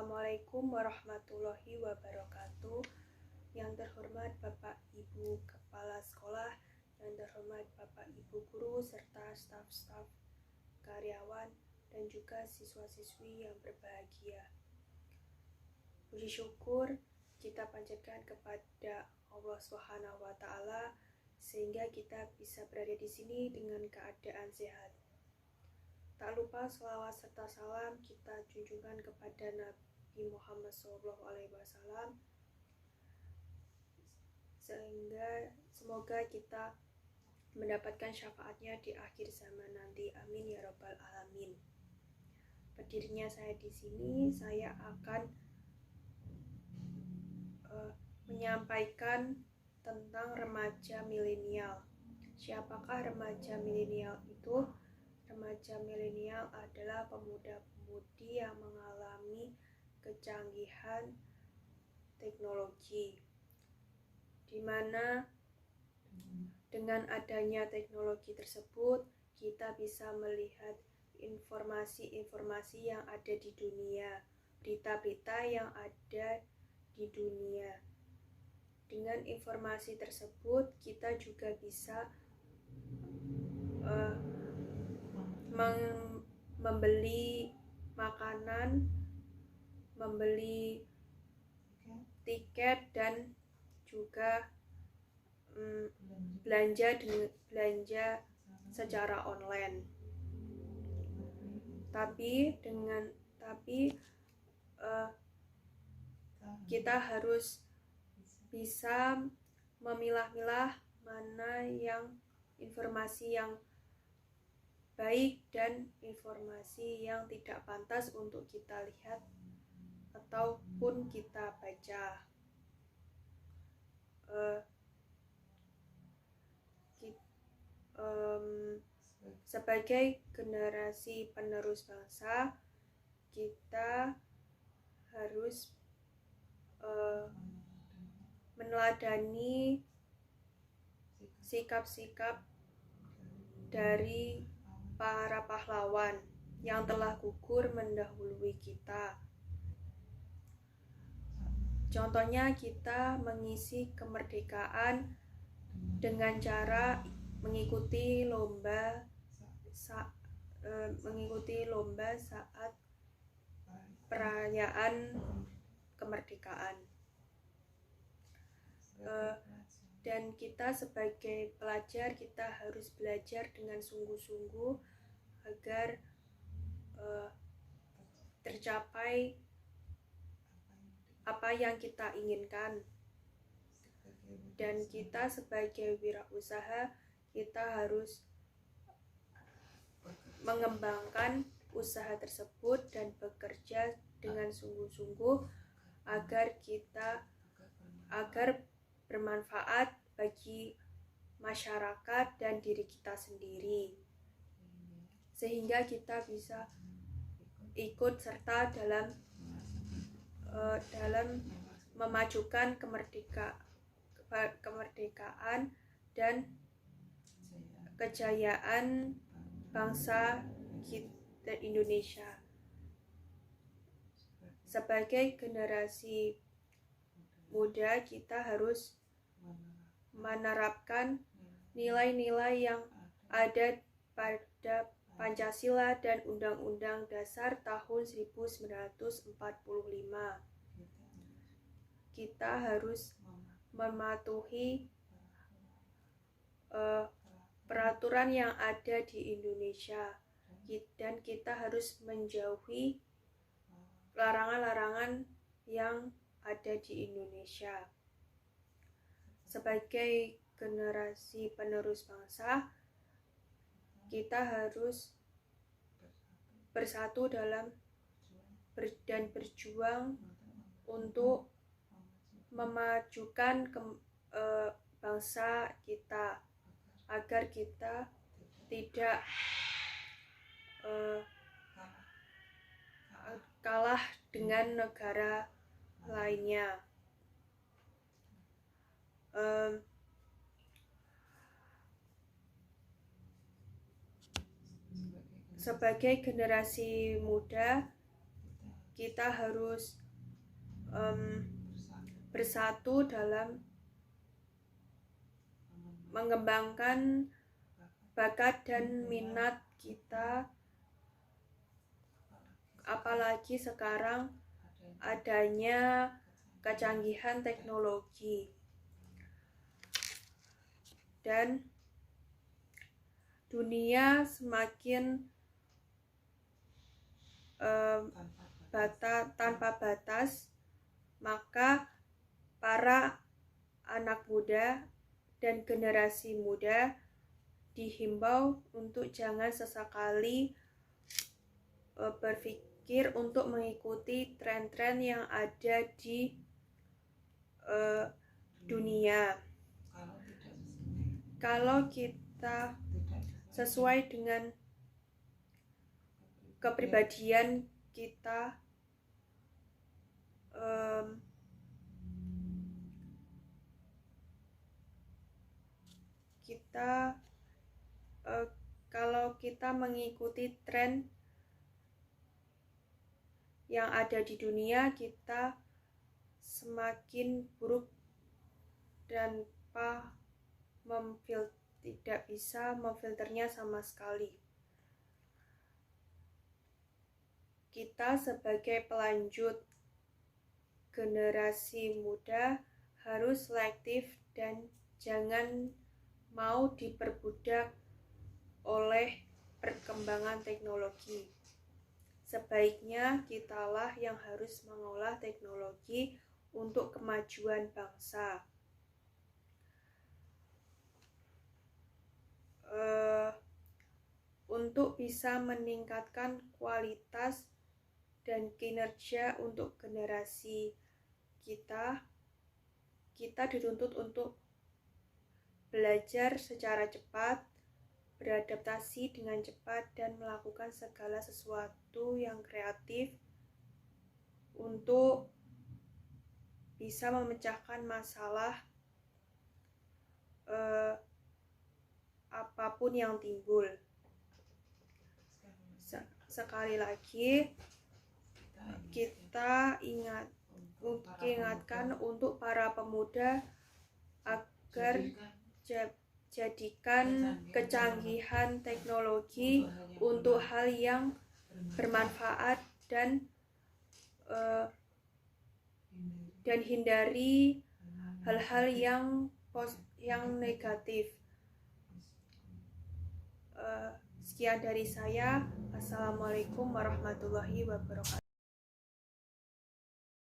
Assalamualaikum warahmatullahi wabarakatuh. Yang terhormat Bapak Ibu Kepala Sekolah, yang terhormat Bapak Ibu Guru, serta staf-staf karyawan, dan juga siswa-siswi yang berbahagia. Puji syukur kita panjatkan kepada Allah Subhanahu wa Ta'ala sehingga kita bisa berada di sini dengan keadaan sehat. Tak lupa selawat serta salam kita junjungkan kepada Nabi Muhammad SAW, sehingga semoga kita mendapatkan syafaatnya di akhir zaman nanti. Amin ya rabbal alamin. Berdirinya saya di sini, saya akan menyampaikan tentang remaja milenial. Siapakah remaja milenial itu? Remaja milenial adalah pemuda-pemudi yang mengalami kecanggihan teknologi, di mana dengan adanya teknologi tersebut kita bisa melihat informasi-informasi yang ada di dunia, berita-berita yang ada di dunia. Dengan informasi tersebut kita juga bisa membeli makanan, membeli tiket, dan juga belanja secara online. Tapi kita harus bisa memilah-milah mana yang informasi yang baik dan informasi yang tidak pantas untuk kita lihat ataupun kita baca. Sebagai generasi penerus bangsa, kita harus meneladani sikap-sikap dari para pahlawan yang telah gugur mendahului kita. Contohnya kita mengisi kemerdekaan dengan cara mengikuti lomba saat perayaan kemerdekaan. Dan kita sebagai pelajar, kita harus belajar dengan sungguh-sungguh agar tercapai apa yang kita inginkan. Dan kita sebagai wirausaha, kita harus mengembangkan usaha tersebut dan bekerja dengan sungguh-sungguh agar bermanfaat bagi masyarakat dan diri kita sendiri, sehingga kita bisa ikut serta dalam memajukan kemerdekaan dan kejayaan bangsa kita Indonesia. Sebagai generasi muda, kita harus menerapkan nilai-nilai yang ada pada Pancasila dan Undang-Undang Dasar tahun 1945. Kita harus mematuhi peraturan yang ada di Indonesia, dan kita harus menjauhi larangan-larangan yang ada di Indonesia. Sebagai generasi penerus bangsa, kita harus bersatu dan berjuang untuk memajukan bangsa kita, agar kita tidak kalah dengan negara lainnya. Sebagai generasi muda, kita harus bersatu dalam mengembangkan bakat dan minat kita, apalagi sekarang adanya kecanggihan teknologi dan dunia semakin tanpa batas, maka para anak muda dan generasi muda dihimbau untuk jangan sesekali berpikir untuk mengikuti tren-tren yang ada di dunia. Kalau kita sesuai dengan kepribadian kita, kalau kita mengikuti tren yang ada di dunia, kita semakin buruk dan tidak bisa memfilternya sama sekali. Kita sebagai pelanjut generasi muda harus selektif dan jangan mau diperbudak oleh perkembangan teknologi. Sebaiknya kitalah yang harus mengolah teknologi untuk kemajuan bangsa. Untuk bisa meningkatkan kualitas dan kinerja untuk generasi kita dituntut untuk belajar secara cepat, beradaptasi dengan cepat, dan melakukan segala sesuatu yang kreatif untuk bisa memecahkan masalah apapun yang timbul. Sekali lagi, kita ingatkan untuk para pemuda agar jadikan kecanggihan teknologi untuk hal yang bermanfaat dan hindari hal-hal yang negatif. Sekian dari saya. Assalamualaikum warahmatullahi wabarakatuh.